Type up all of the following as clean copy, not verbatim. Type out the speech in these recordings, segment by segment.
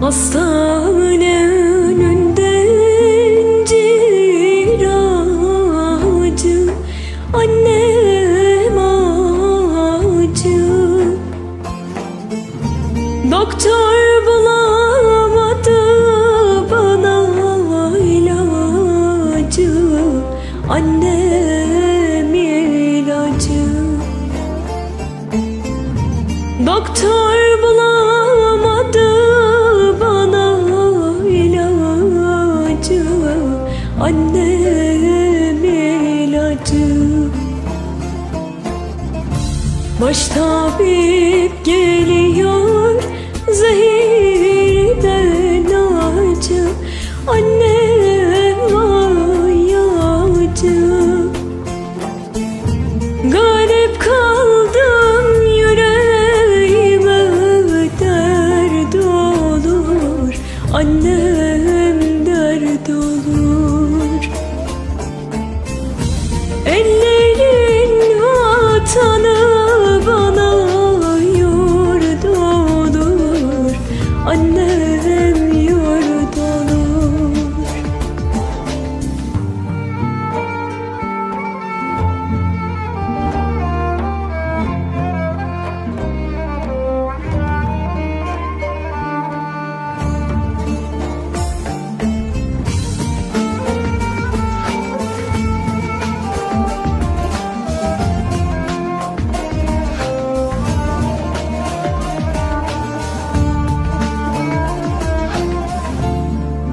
Hastane önünde incir ağacı, annem acı. Doktor bulamadı bana ilacı, annem ilacı. Doktor bulamadı annem ilacı. Baş tabip geliyor zehirden acı, annem vay acı. Garip kaldım yüreğime dert olur, annem dert olur. Ellerin vatanı bana yurt olur, annem yurt olur.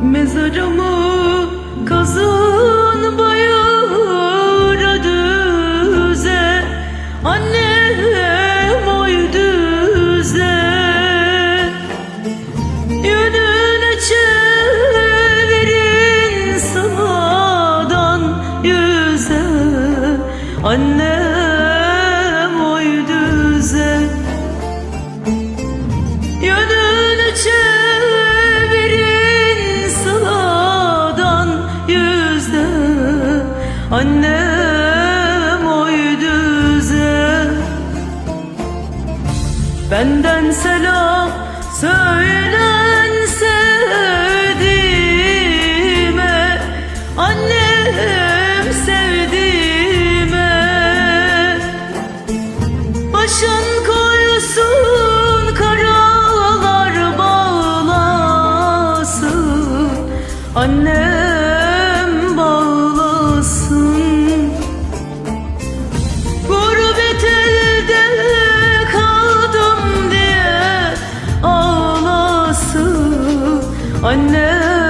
Mezarımı kazın bayıra düze, annem oy düze. Yönünü çevirin sağdan yüze, annem oy düze. Yönünü annem oy düze. Benden selam söylen sevdiğime, annem sevdiğime. Başın koysun karalar bağlasın, annem bağlasın. Gurbet elde kaldım diye ağlasın, annem